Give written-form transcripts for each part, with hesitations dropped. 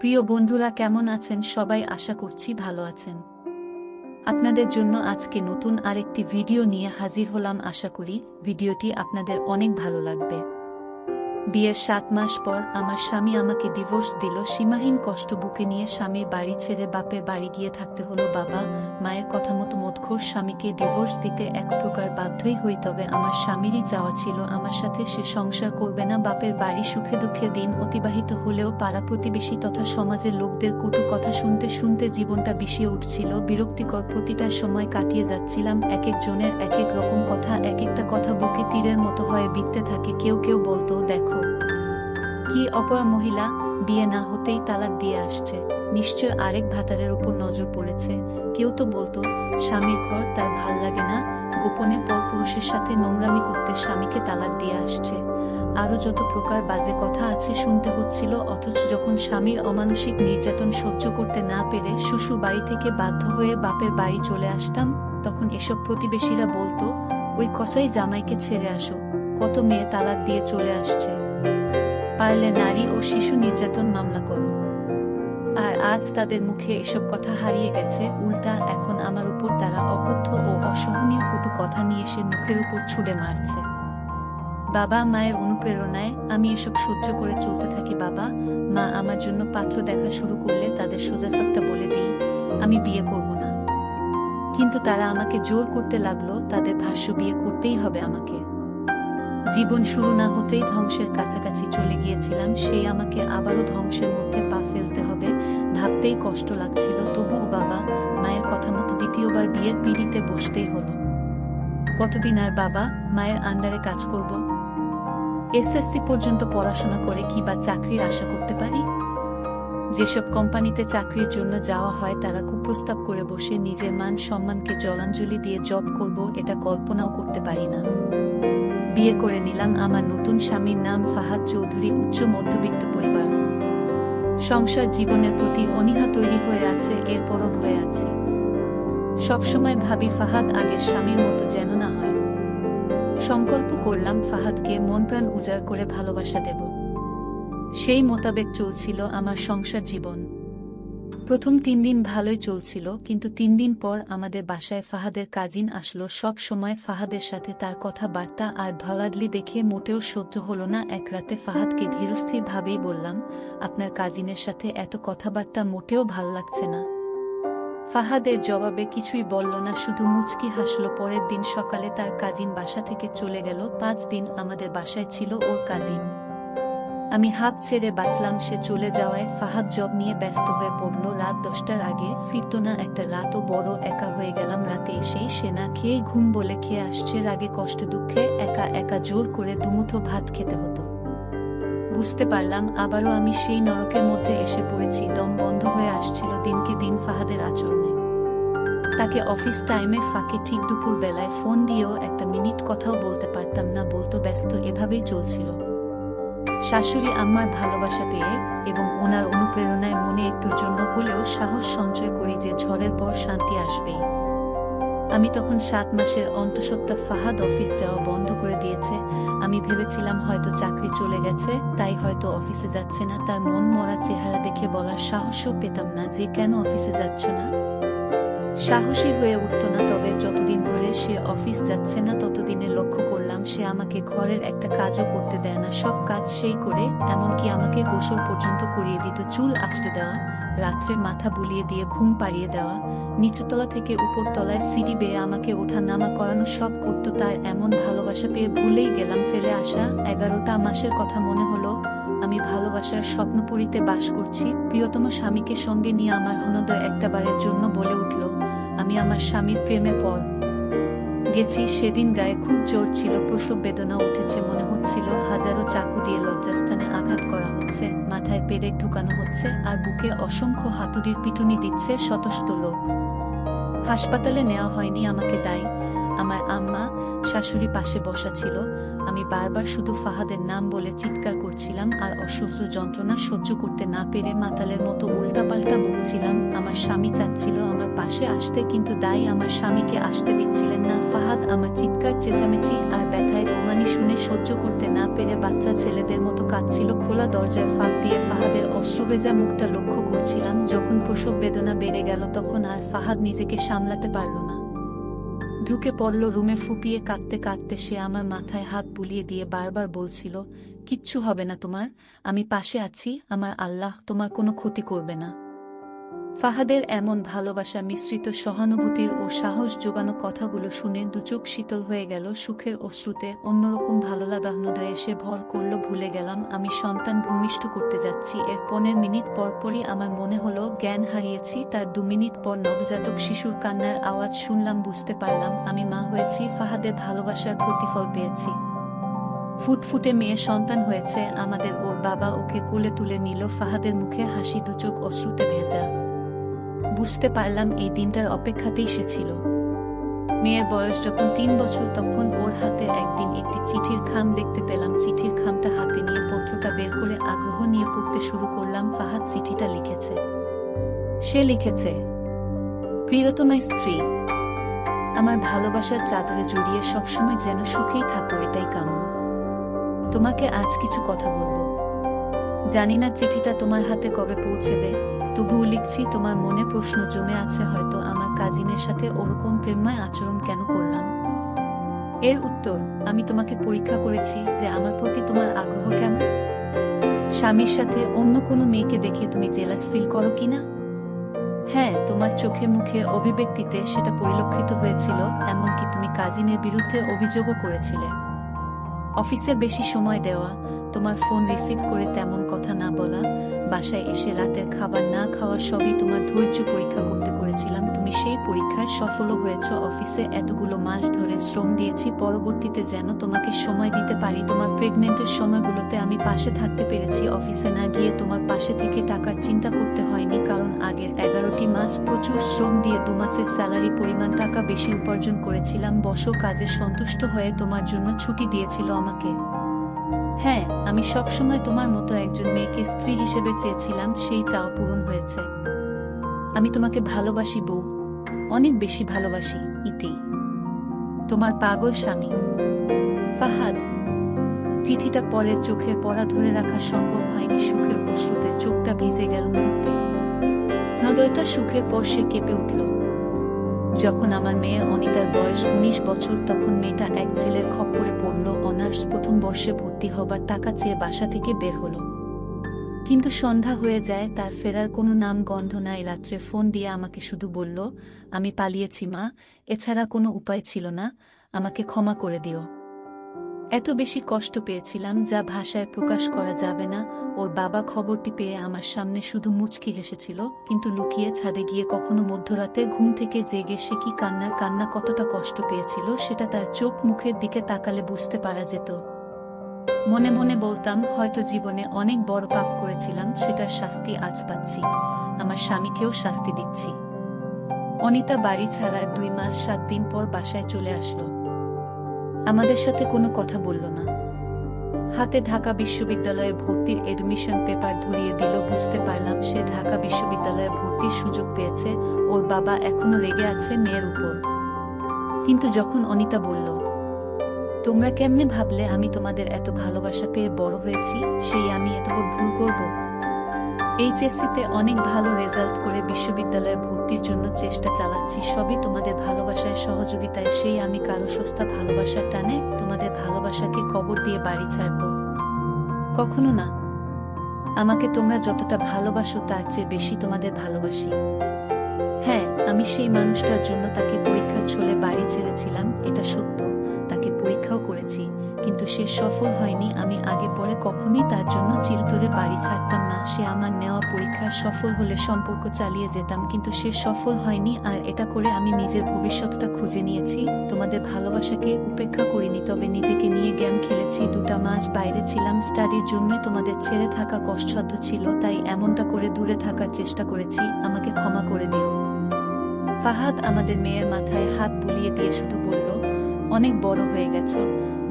প্রিয় বন্ধুরা, কেমন আছেন সবাই? আশা করছি ভালো আছেন। আপনাদের জন্য আজকে নতুন আরেকটি ভিডিও নিয়ে হাজির হলাম। আশা করি ভিডিওটি আপনাদের অনেক ভালো লাগবে। বিয়ের 7 মাস পর আমার স্বামী আমাকে ডিভোর্স দিল। সীমাহীন কষ্ট বুকে নিয়ে স্বামীর বাড়ি ছেড়ে বাপের বাড়ি গিয়ে থাকতে হলো। বাবা মায়ের কথা মতো মদখোর স্বামীকে ডিভোর্স দিতে এক প্রকার বাধ্যই হই। তবে আমার স্বামীরই চাওয়া ছিল আমার সাথে সে সংসার করবে না। বাপের বাড়ি সুখে দুঃখে দিন অতিবাহিত হলেও পাড়া প্রতিবেশী তথা সমাজের লোকদের কটু কথা শুনতে শুনতে জীবনটা বিষিয়ে উঠছিল। বিরক্তিকর প্রতিটা সময় কাটিয়ে যাচ্ছিলাম। এক একজনের এক এক রকম কথা, এক একটা কথা বুকে তীরের মতো হয়ে বিঁধতে থাকে। কেউ কেউ বলতো, দেখো কি অপয়া মহিলা, বিয়ে না হতেই তালাক দিয়ে আসছে, নিশ্চয় আরেক ভাতারের উপর নজর পড়েছে। কেউ তো বলতো, স্বামীর ঘর তার ভাল লাগে না, গোপনে পরপুরুষের সাথে নোংরামি করতে স্বামীকে তালাক দিয়ে আসছে। আরও যত প্রকার বাজে কথা আছে শুনতে হচ্ছিল। অথচ যখন স্বামীর অমানসিক নির্যাতন সহ্য করতে না পেরে শ্বশুর বাড়ি থেকে বাধ্য হয়ে বাপের বাড়ি চলে আসতাম, তখন এসব প্রতিবেশীরা বলতো, ওই কসাই জামাইকে ছেড়ে আসো, কত মেয়ে তালাক দিয়ে চলে আসছে, পারলে নারী ও শিশু নির্যাতন মামলা করো। আর আজ তাদের মুখে এসব কথা হারিয়ে গেছে। উল্টা এখন আমার উপর তারা অকথ্য ও অসহনীয় কটু কথা নিয়ে এসে মুখের উপর ছুড়ে মারছে। বাবা মায়ের অনুপ্রেরণায় আমি এসব সহ্য করে চলতে থাকি। বাবা মা আমার জন্য পাত্র দেখা শুরু করলে তাদের সোজাসাপটা বলে দিই, আমি বিয়ে করব না। কিন্তু তারা আমাকে জোর করতে লাগলো। তাদের ভাষ্য, বিয়ে করতেই হবে আমাকে। জীবন শুরু না হতেই ধ্বংসের কাছাকাছি চলে গিয়েছিলাম। সেই আমাকে আবারও ধ্বংসের মধ্যে পা ফেলতে হবে ভাবতেই কষ্ট লাগছিল। তবুও বাবা মায়ের কথা মতো দ্বিতীয়বার বিয়ের পিঁড়িতে বসতেই হলো। কতদিন আর বাবা মায়ের আন্ডারে কাজ করব? এসএসসি পর্যন্ত পড়াশোনা করে কি বা চাকরির আশা করতে পারি? যেসব কোম্পানিতে চাকরির জন্য যাওয়া হয় তারা কুপ্রস্তাব করে বসে নিজের মান সম্মানকে জলাঞ্জলি দিয়ে জব করব, এটা কল্পনাও করতে পারি না। বিয়ে করে নিলাম। আমার নতুন স্বামীর নাম ফাহাদ চৌধুরী, উচ্চ মধ্যবিত্ত পরিবার। সংসার জীবনের প্রতি অনীহা তৈরি হয়ে আছে, এরপরও ভয়ে আছি। সবসময় ভাবি ফাহাদ আগের স্বামীর মতো যেন না হয়। সংকল্প করলাম ফাহাদকে মন প্রাণ উজাড় করে ভালোবাসা দেব। সেই মোতাবেক চলছিল আমার সংসার জীবন। প্রথম 3 দিন ভালোই চলছিল, কিন্তু 3 দিন পর আমাদের বাসায় ফাহাদের কাজিন আসলো। সব সময় ফাহাদের সাথে তার কথাবার্তা আর ঢলাঢলি দেখে মোটেও সহ্য হলো না। এক রাতে ফাহাদকে ধীরস্থির ভাবেই বললাম, আপনার কাজিনের সাথে এত কথাবার্তা মোটেও ভাল লাগছে না। ফাহাদের জবাবে কিছুই বলল না, শুধু মুচকি হাসলো। পরের দিন সকালে তার কাজিন বাসা থেকে চলে গেল। 5 দিন আমাদের বাসায় ছিল ওর কাজিন। আমি হাঁপ ছেড়ে বাঁচলাম সে চলে যাওয়ায়। ফাহাদ জব নিয়ে ব্যস্ত হয়ে পড়ল। রাত 10টার আগে ফিরত না। একটা রাতও বড় একা হয়ে গেলাম। রাতে এসেই সে না খেয়ে ঘুম বলে খেয়ে আসছে। রাগে কষ্টে দুঃখে একা একা জোর করে দুমুঠো ভাত খেতে হতো। বুঝতে পারলাম আবারও আমি সেই নরকের মধ্যে এসে পড়েছি। দম বন্ধ হয়ে আসছিল দিনকে দিন ফাহাদের আচরণে। তাকে অফিস টাইমের ফাঁকে ঠিক দুপুর বেলায় ফোন দিয়েও একটা মিনিট কথাও বলতে পারতাম না। বলতো ব্যস্ত। এভাবেই চলছিল। শাশুড়ি আম্মার ভালোবাসা পেয়ে এবং ওনার অনুপ্রেরণায় মনে একটুর জন্য হলেও সাহস সঞ্চয় করি যে ঝড়ের পর শান্তি আসবেই। আমি তখন 7 মাসের অন্তঃসত্ত্বা। ফাহাদ অফিস যাওয়া বন্ধ করে দিয়েছে। আমি ভেবেছিলাম হয়তো চাকরি চলে গেছে, তাই হয়তো অফিসে যাচ্ছে না। তার মন মরা চেহারা দেখে বলার সাহসও পেতাম না যে কেন অফিসে যাচ্ছ না। সাহসী হয়ে উঠত না। তবে যতদিন ধরে সে অফিস যাচ্ছে না ততদিনে লক্ষ্য করলাম সে আমাকে ঘরের একটা কাজও করতে দেয় না। সব কাজ সেই করে, এমনকি আমাকে গোসল পর্যন্ত করিয়ে দিত। চুল আঁচড়ে দেওয়া, রাত্রে মাথা বুলিয়ে দিয়ে ঘুম পাড়িয়ে দেওয়া, নিচতলা থেকে উপরতলায় সিঁড়ি বেয়ে আমাকে ওঠা নামা করানো, সব করত। তার এমন ভালোবাসা পেয়ে ভুলেই গেলাম ফেলে আসা 11টা মাসের কথা। মনে হলো আমি ভালোবাসার স্বপ্নপুরীতে বাস করছি। প্রিয়তম স্বামীকে সঙ্গে নিয়ে আমার হৃদয় একটাবারের জন্য বলে উঠল, আমি আমার স্বামীর প্রেমে পড় গেছি। সেদিন গায়ে খুব জোর ছিল। প্রসব বেদনা উঠেছে। মনে হচ্ছিল হাজারো চাকু দিয়ে লজ্জাস্থানে আঘাত করা হচ্ছে, মাথায় পেরেক ঢুকানো হচ্ছে, আর বুকে অসংখ্য হাতুড়ির পিটুনি দিচ্ছে শত শত লোক। হাসপাতালে নেওয়া হয়নি আমাকে, দায়ী আমার আম্মা। শাশুড়ি পাশে বসা ছিল। আমি বারবার শুধু ফাহাদের নাম বলে চিৎকার করছিলাম আর অসহ্য যন্ত্রণা সহ্য করতে না পেরে মাতালের মতো উল্টাপাল্টা বকছিলাম। আমার স্বামী চাচ্ছিল আমার পাশে আসতে, কিন্তু দাই আমার স্বামীকে আসতে দিচ্ছিলেন না। ফাহাদ আমার চিৎকার, চেঁচামেচি আর ব্যথায় গোঙানি শুনে সহ্য করতে না পেরে বাচ্চা ছেলেদের মতো কাঁদছিল। খোলা দরজার ফাঁক দিয়ে ফাহাদের অশ্রুভেজা মুখটা লক্ষ্য করছিলাম। যখন প্রসব বেদনা বেড়ে গেল তখন আর ফাহাদ নিজেকে সামলাতে পারল না, ঢুকে পড়ল রুমে। ফুপিয়ে কাঁদতে কাঁদতে সে আমার মাথায় হাত বুলিয়ে দিয়ে বারবার বলছিল, কিচ্ছু হবে না তোমার, আমি পাশে আছি, আমার আল্লাহ তোমার কোনো ক্ষতি করবে না। ফাহাদের এমন ভালোবাসা মিশ্রিত সহানুভূতির ও সাহস জোগানো কথাগুলো শুনে দুচোখ শীতল হয়ে গেল সুখের অশ্রুতে। অন্যরকম ভালো লাগা হৃদয়ে এসে ভর করল। ভুলে গেলাম আমি সন্তান ভূমিষ্ঠ করতে যাচ্ছি। এর 15 মিনিট পরপরই আমার মনে হলো জ্ঞান হারিয়েছি। তার 2 মিনিট পর নবজাতক শিশুর কান্নার আওয়াজ শুনলাম। বুঝতে পারলাম আমি মা হয়েছি, ফাহাদের ভালোবাসার প্রতিফল পেয়েছি। ফুটফুটে মেয়ে সন্তান হয়েছে আমাদের। ওর বাবা ওকে কোলে তুলে নিল। ফাহাদের মুখে হাসি, দুচোখ অশ্রুতে ভেজা। বুঝতে পারলাম এই দিনটার অপেক্ষাতেই সে ছিল। মেয়ের বয়স যখন 3 বছর তখন ওর হাতে একদিন একটি চিঠির খাম দেখতে পেলাম। চিঠির খামটা হাতে নিয়ে পত্রটা বের করে আগ্রহ নিয়ে পড়তে শুরু করলাম। ফাহাদ চিঠিটা লিখেছে। সে লিখেছে, প্রিয়তমা স্ত্রী, আমার ভালোবাসার চাদরে জড়িয়ে সবসময় যেন সুখেই থাকো, এটাই কাম্য। তোমাকে আজ কিছু কথা বলবো। জানি না চিঠিটা তোমার হাতে কবে পৌঁছেবে, তবুও লিখছি। তোমার মনে প্রশ্ন জমে আছে হয়তো, আমার কাজিনের সাথে ওরকম প্রেমময় আচরণ কেন করলাম। এর উত্তর, আমি তোমাকে পরীক্ষা করেছি যে আমার প্রতি তোমার আগ্রহ কেমন। স্বামীর সাথে অন্য কোনো মেয়েকে দেখে তুমি জেলাস ফিল করো কিনা। হ্যাঁ, তোমার চোখে মুখে অভিব্যক্তিতে সেটা পরিলক্ষিত হয়েছিল। এমনকি তুমি কাজিনের বিরুদ্ধে অভিযোগও করেছিলে। অফিসে বেশি সময় দেওয়া, তোমার ফোন রিসিভ করে তেমন কথা না বলা, বাসায় এসে রাতের খাবার না খাওয়া, সবই তোমার ধৈর্য পরীক্ষা করতে করেছিলাম। তুমি সেই পরীক্ষায় সফলও হয়েছ। অফিসে এতগুলো মাস ধরে শ্রম দিয়েছি পরবর্তীতে যেন তোমাকে সময় দিতে পারি। তোমার প্রেগনেন্টের সময়গুলোতে আমি পাশে থাকতে পেরেছি। অফিসে না গিয়ে তোমার পাশে থেকে টাকার চিন্তা করতে হয়নি, কারণ আগের 11টি মাস প্রচুর শ্রম দিয়ে 2 মাসের স্যালারি পরিমাণ টাকা বেশি উপার্জন করেছিলাম। বসো, কাজে সন্তুষ্ট হয়ে তোমার জন্য ছুটি দিয়েছিল আমাকে। হ্যাঁ, আমি সবসময় তোমার মতো একজন মেয়েকে স্ত্রী হিসেবে চেয়েছিলাম। সেই চাওয়া পূরণ হয়েছে। আমি তোমাকে ভালোবাসি বউ, অনেক বেশি ভালোবাসি। ইতি, তোমার পাগল স্বামী ফাহাদ। চিঠিটা পরে চোখের পড়া ধরে রাখা সম্ভব হয়নি। সুখের অশ্রুতে চোখটা ভিজে গেল মুহূর্তে। হৃদয়টা সুখের পর সে কেঁপে উঠল। যখন আমার মেয়ে অনিতার বয়স 19 বছর তখন মেয়েটা এক ছেলের খপ্পরে পড়ল। অনার্স প্রথম বর্ষে ভর্তি হবার টাকা চেয়ে বাসা থেকে বের হলো, কিন্তু সন্ধ্যা হয়ে যায়, তার ফেরার কোনো নাম গন্ধ নাই। রাত্রে ফোন দিয়ে আমাকে শুধু বলল, আমি পালিয়েছি মা, এছাড়া কোনো উপায় ছিল না, আমাকে ক্ষমা করে দিও। এত বেশি কষ্ট পেয়েছিলাম যা ভাষায় প্রকাশ করা যাবে না। ওর বাবা খবরটি পেয়ে আমার সামনে শুধু মুচকি হেসেছিল, কিন্তু লুকিয়ে ছাদে গিয়ে কখনো মধ্যরাতে ঘুম থেকে জেগে সে কি কান্না কতটা কষ্ট পেয়েছিল সেটা তার চোখ মুখের দিকে তাকালে বুঝতে পারা যেত। মনে মনে বলতাম, হয়তো জীবনে অনেক বড় পাপ করেছিলাম, সেটার শাস্তি আজ পাচ্ছি। আমার স্বামীকেও শাস্তি দিচ্ছি। অনিতা বাড়ি ছাড়ার 2 মাস 7 দিন পর বাসায় চলে আসলো। আমাদের সাথে কোনো কথা বলল না। হাতে ঢাকা বিশ্ববিদ্যালয়ে ভর্তির এডমিশন পেপার ধরিয়ে দিল। বুঝতে পারলাম সে ঢাকা বিশ্ববিদ্যালয়ে ভর্তির সুযোগ পেয়েছে। ওর বাবা এখনো রেগে আছে মেয়ের উপর। কিন্তু যখন অনিতা বলল, তোমরা কেমনে ভাবলে আমি তোমাদের এত ভালোবাসা পেয়ে বড় হয়েছি, সেই আমি এত বড় ভুল করব। এইচএসসিতে অনেক ভালো রেজাল্ট করে বিশ্ববিদ্যালয়ে ভর্তির জন্য চেষ্টা চালাচ্ছি, সবই তোমাদের ভালোবাসায় সহযোগিতায়। সেই আমি কারো সস্তা ভালোবাসার টানে তোমাদের ভালোবাসাকে কবর দিয়ে বাড়ি ছাড়ব? কখনো না। আমাকে তোমরা যতটা ভালোবাসো তার চেয়ে বেশি তোমাদের ভালোবাসি। হ্যাঁ, আমি সেই মানুষটার জন্য তাকে পরীক্ষার ছলে বাড়ি ছেড়েছিলাম, এটা সত্য। তাকে পরীক্ষাও করেছি, কিন্তু সে সফল হয়নি। আমি আগে পরে কখনোই তার জন্য চিরতরে বাড়ি ছাড়তাম না। সে আমার নেওয়া পরীক্ষায় সফল হলে সম্পর্ক চালিয়ে যেতাম, কিন্তু সে সফল হয়নি। আর এটা করে আমি নিজের ভবিষ্যৎটা খুঁজে নিয়েছি। তোমাদের ভালোবাসাকে উপেক্ষা করিনি, তবে নিজেকে নিয়ে গেম খেলেছি। 2টা মাস বাইরে ছিলাম স্টাডির জন্য। তোমাদের ছেড়ে থাকা কষ্টসাধ্য ছিল, তাই এমনটা করে দূরে থাকার চেষ্টা করেছি। আমাকে ক্ষমা করে দিও। ফাহাদ আমাদের মেয়ের মাথায় হাত বুলিয়ে দিয়ে শুধু বলল, অনেক বড় হয়ে গেছো,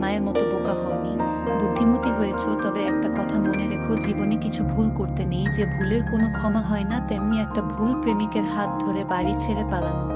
মায়ের মতো বোকা হওনি, বুদ্ধিমতী হয়েছ। তবে একটা কথা মনে রেখো, জীবনে কিছু ভুল করতে নেই যে ভুলের কোনো ক্ষমা হয় না, তেমনি একটা ভুল প্রেমিকের হাত ধরে বাড়ি ছেড়ে পালানো।